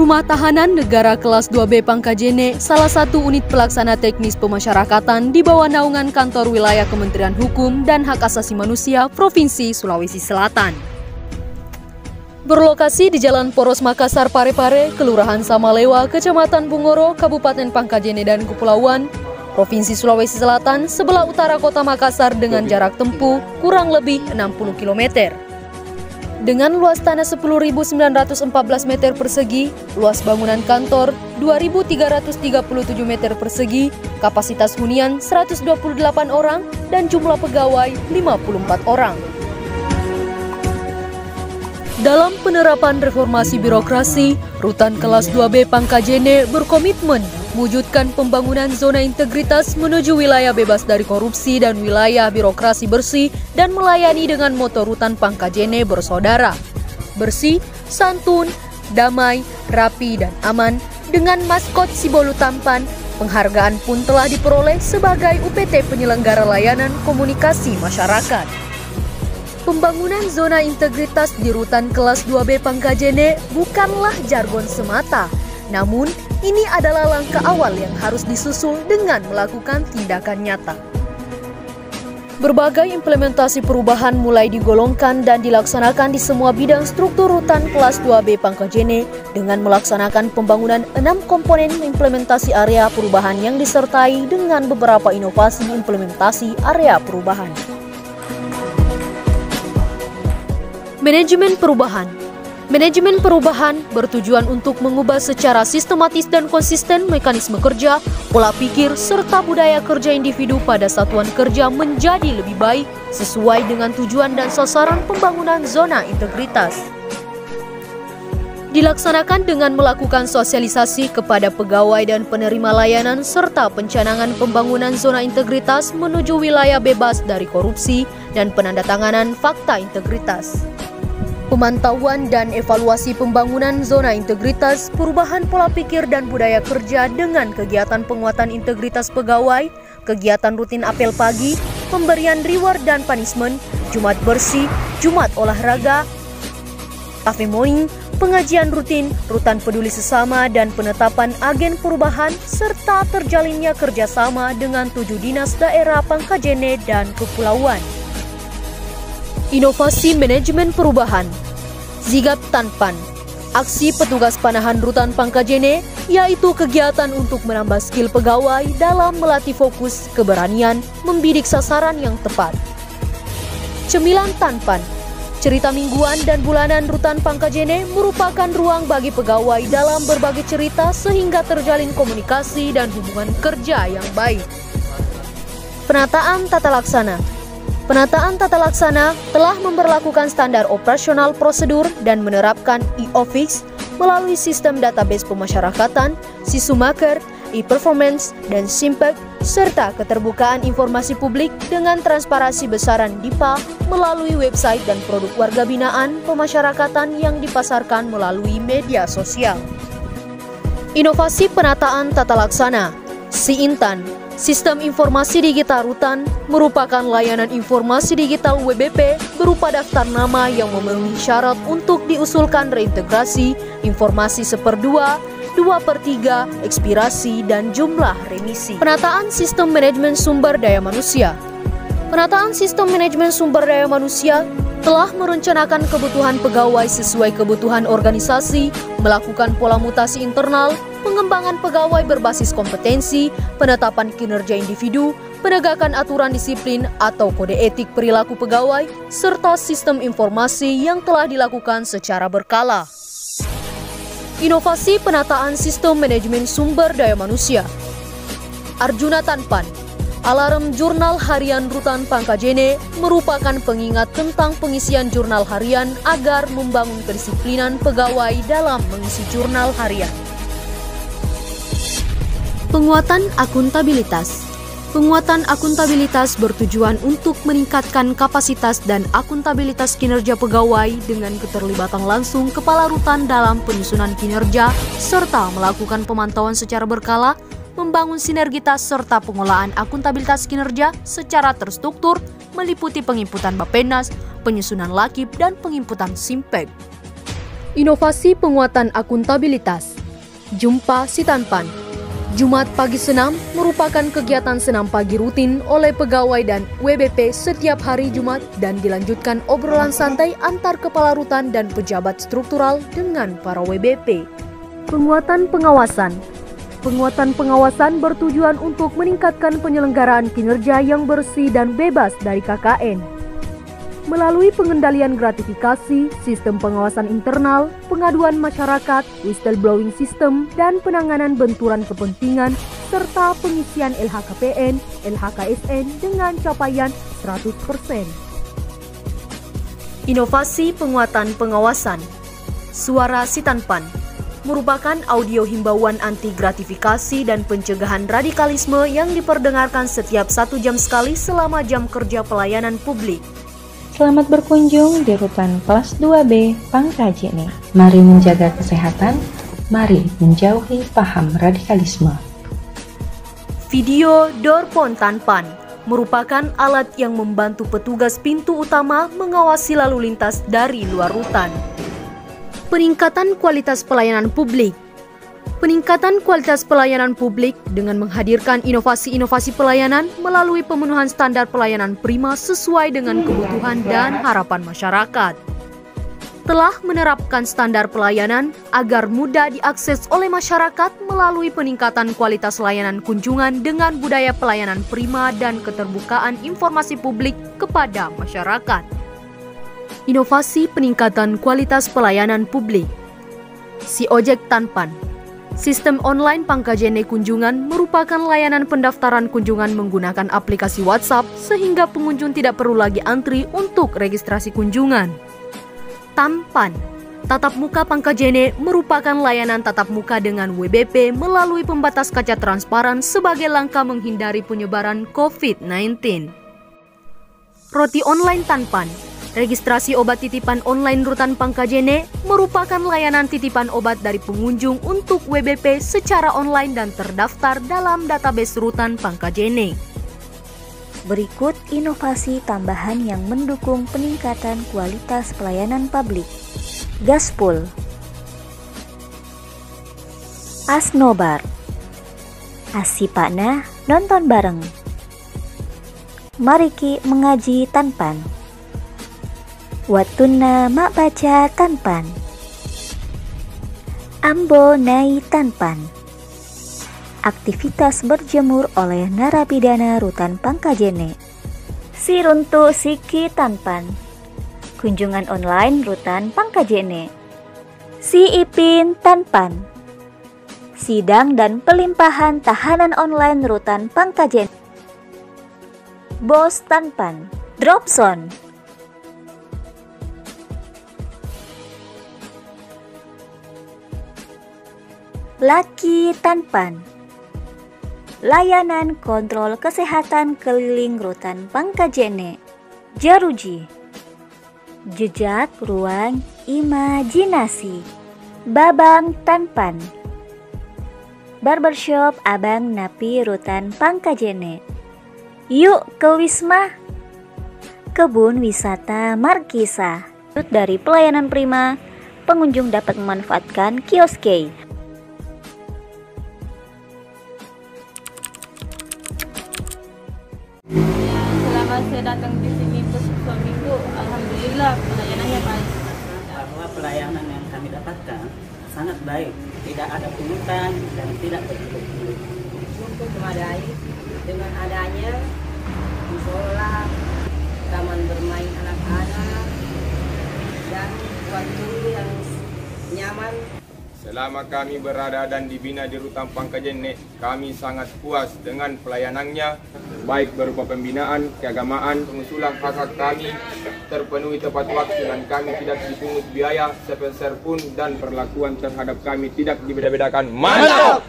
Rumah Tahanan Negara Kelas 2B Pangkajene, salah satu unit pelaksana teknis pemasyarakatan di bawah naungan Kantor Wilayah Kementerian Hukum dan Hak Asasi Manusia Provinsi Sulawesi Selatan. Berlokasi di Jalan Poros Makassar Parepare, Kelurahan Samalewa, Kecamatan Bungoro, Kabupaten Pangkajene dan Kepulauan, Provinsi Sulawesi Selatan, sebelah utara kota Makassar dengan jarak tempuh kurang lebih 60 km. Dengan luas tanah 10.914 meter persegi, luas bangunan kantor 2.337 meter persegi, kapasitas hunian 128 orang, dan jumlah pegawai 54 orang. Dalam penerapan reformasi birokrasi, Rutan Kelas 2B Pangkajene berkomitmen mewujudkan pembangunan zona integritas menuju wilayah bebas dari korupsi dan wilayah birokrasi bersih dan melayani dengan moto Rutan Pangkajene bersaudara. Bersih, santun, damai, rapi, dan aman dengan maskot si bolu tampan. Penghargaan pun telah diperoleh sebagai UPT penyelenggara layanan komunikasi masyarakat. Pembangunan zona integritas di Rutan Kelas 2B Pangkajene bukanlah jargon semata, namun ini adalah langkah awal yang harus disusul dengan melakukan tindakan nyata. Berbagai implementasi perubahan mulai digolongkan dan dilaksanakan di semua bidang struktur Rutan Kelas 2B Pangkajene dengan melaksanakan pembangunan 6 komponen implementasi area perubahan yang disertai dengan beberapa inovasi implementasi area perubahan. Manajemen perubahan. Manajemen perubahan bertujuan untuk mengubah secara sistematis dan konsisten mekanisme kerja, pola pikir, serta budaya kerja individu pada satuan kerja menjadi lebih baik sesuai dengan tujuan dan sasaran pembangunan zona integritas. Dilaksanakan dengan melakukan sosialisasi kepada pegawai dan penerima layanan serta pencanangan pembangunan zona integritas menuju wilayah bebas dari korupsi dan penandatanganan fakta integritas. Pemantauan dan evaluasi pembangunan zona integritas, perubahan pola pikir dan budaya kerja dengan kegiatan penguatan integritas pegawai, kegiatan rutin apel pagi, pemberian reward dan punishment, Jumat bersih, Jumat olahraga, cafe morning, pengajian rutin, rutan peduli sesama dan penetapan agen perubahan, serta terjalinnya kerjasama dengan 7 dinas daerah Pangkajene dan Kepulauan. Inovasi manajemen perubahan. Zigap Tanpan. Aksi petugas panahan Rutan Pangkajene yaitu kegiatan untuk menambah skill pegawai dalam melatih fokus, keberanian, membidik sasaran yang tepat. Cemilan Tanpan. Cerita mingguan dan bulanan Rutan Pangkajene merupakan ruang bagi pegawai dalam berbagai cerita sehingga terjalin komunikasi dan hubungan kerja yang baik. Penataan tata laksana. Penataan tata laksana telah memberlakukan standar operasional prosedur dan menerapkan e-office melalui sistem database pemasyarakatan, Sisumaker, e-performance, dan Simpek, serta keterbukaan informasi publik dengan transparansi besaran DIPA melalui website dan produk warga binaan pemasyarakatan yang dipasarkan melalui media sosial. Inovasi penataan tata laksana, SIINTAN. Sistem Informasi Digital Rutan merupakan layanan informasi digital WBP berupa daftar nama yang memenuhi syarat untuk diusulkan reintegrasi, informasi 1/2, 2/3, ekspirasi, dan jumlah remisi. Penataan Sistem Manajemen Sumber Daya Manusia. Penataan Sistem Manajemen Sumber Daya Manusia telah merencanakan kebutuhan pegawai sesuai kebutuhan organisasi, melakukan pola mutasi internal, pengembangan pegawai berbasis kompetensi, penetapan kinerja individu, penegakan aturan disiplin atau kode etik perilaku pegawai, serta sistem informasi yang telah dilakukan secara berkala. Inovasi penataan sistem manajemen sumber daya manusia. Arjuna Tanpan. Alarm Jurnal Harian Rutan Pangkajene merupakan pengingat tentang pengisian jurnal harian agar membangun kedisiplinan pegawai dalam mengisi jurnal harian. Penguatan akuntabilitas. Penguatan akuntabilitas bertujuan untuk meningkatkan kapasitas dan akuntabilitas kinerja pegawai dengan keterlibatan langsung kepala rutan dalam penyusunan kinerja serta melakukan pemantauan secara berkala, membangun sinergitas serta pengolahan akuntabilitas kinerja secara terstruktur meliputi penginputan Bappenas, penyusunan Lakip, dan penginputan Simpek. Inovasi penguatan akuntabilitas. Jumpa Sitanpan. Jumat pagi senam merupakan kegiatan senam pagi rutin oleh pegawai dan WBP setiap hari Jumat dan dilanjutkan obrolan santai antar kepala rutan dan pejabat struktural dengan para WBP. Penguatan pengawasan. Penguatan pengawasan bertujuan untuk meningkatkan penyelenggaraan kinerja yang bersih dan bebas dari KKN. Melalui pengendalian gratifikasi, sistem pengawasan internal, pengaduan masyarakat, whistleblowing system, dan penanganan benturan kepentingan, serta pengisian LHKPN, LHKSN dengan capaian 100%. Inovasi penguatan pengawasan. Suara Sitanpan merupakan audio himbauan anti gratifikasi dan pencegahan radikalisme yang diperdengarkan setiap 1 jam sekali selama jam kerja pelayanan publik. Selamat berkunjung di Rutan Kelas 2B Pangkajene. Mari menjaga kesehatan, mari menjauhi paham radikalisme. Video Dorpon Tanpan merupakan alat yang membantu petugas pintu utama mengawasi lalu lintas dari luar rutan. Peningkatan kualitas pelayanan publik. Peningkatan kualitas pelayanan publik dengan menghadirkan inovasi-inovasi pelayanan melalui pemenuhan standar pelayanan prima sesuai dengan kebutuhan dan harapan masyarakat. Telah menerapkan standar pelayanan agar mudah diakses oleh masyarakat melalui peningkatan kualitas layanan kunjungan dengan budaya pelayanan prima dan keterbukaan informasi publik kepada masyarakat. Inovasi peningkatan kualitas pelayanan publik. Si Ojek Tanpan. Sistem online Pangkajene Kunjungan merupakan layanan pendaftaran kunjungan menggunakan aplikasi WhatsApp sehingga pengunjung tidak perlu lagi antri untuk registrasi kunjungan. Tampan. Tatap muka Pangkajene merupakan layanan tatap muka dengan WBP melalui pembatas kaca transparan sebagai langkah menghindari penyebaran COVID-19. Roti online Tanpan. Registrasi obat titipan online Rutan Pangkajene merupakan layanan titipan obat dari pengunjung untuk WBP secara online dan terdaftar dalam database Rutan Pangkajene. Berikut inovasi tambahan yang mendukung peningkatan kualitas pelayanan publik. Gaspol, Asnobar, Asipakna nonton bareng, Mariki mengaji Tanpan, Watuna mak baca Tanpan, Ambo nai Tanpan. Aktivitas berjemur oleh narapidana Rutan Pangkajene. Si Runtu Siki Tanpan. Kunjungan online Rutan Pangkajene. Si Ipin Tanpan. Sidang dan pelimpahan tahanan online Rutan Pangkajene. Bos Tanpan. Dropzone. Laki Tanpan. Layanan kontrol kesehatan keliling Rutan Pangkajene. Jaruji. Jejak ruang imajinasi. Babang Tanpan. Barbershop Abang Napi Rutan Pangkajene. Yuk ke Wisma. Kebun wisata Markisa. Dari pelayanan prima, pengunjung dapat memanfaatkan kiosk. Selama saya datang di sini seminggu, alhamdulillah pelayanannya baik. Bahwa pelayanan yang kami dapatkan sangat baik, tidak ada pungutan dan tidak berkelit-kelit. Cukup memadai dengan adanya musola, taman bermain anak-anak, dan waktu yang nyaman. Selama kami berada dan dibina di Rutan Pangkajene, kami sangat puas dengan pelayanannya, baik berupa pembinaan, keagamaan, pengusulan hak-hak kami terpenuhi tepat waktu dan kami tidak dipungut biaya sepeser pun dan perlakuan terhadap kami tidak dibeda-bedakan. Mantap!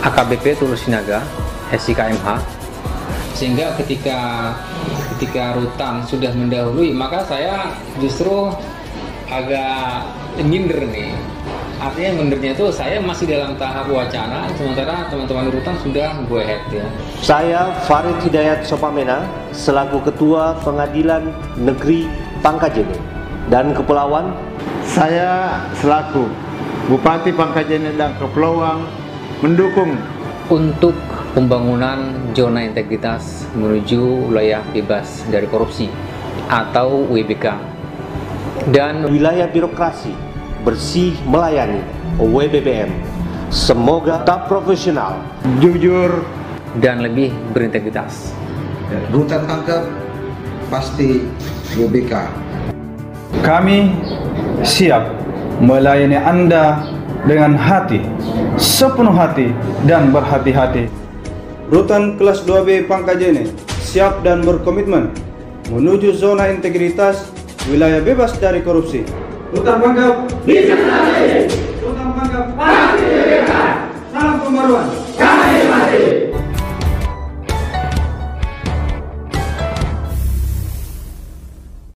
AKBP Tulus Sinaga, SIKMH, sehingga ketika Rutan sudah mendahului, maka saya justru agak minder nih. Artinya mindernya itu saya masih dalam tahap wacana, sementara teman-teman Rutan sudah go ahead ya. Saya Farid Hidayat Sopamena selaku Ketua Pengadilan Negeri Pangkajene dan Kepulauan. Saya selaku Bupati Pangkajene dan Kepulauan mendukung untuk pembangunan zona integritas menuju wilayah bebas dari korupsi atau WBK dan wilayah birokrasi bersih melayani WBBM. Semoga tetap profesional, jujur, dan lebih berintegritas. Rutan tangkap pasti WBK. Kami siap melayani Anda dengan hati, sepenuh hati dan berhati-hati. Rutan kelas 2B Pangkajene siap dan berkomitmen menuju zona integritas wilayah bebas dari korupsi. Rutan Pangkep bisa. Rutan Pangkep pasti bebas. Salam pembaruan.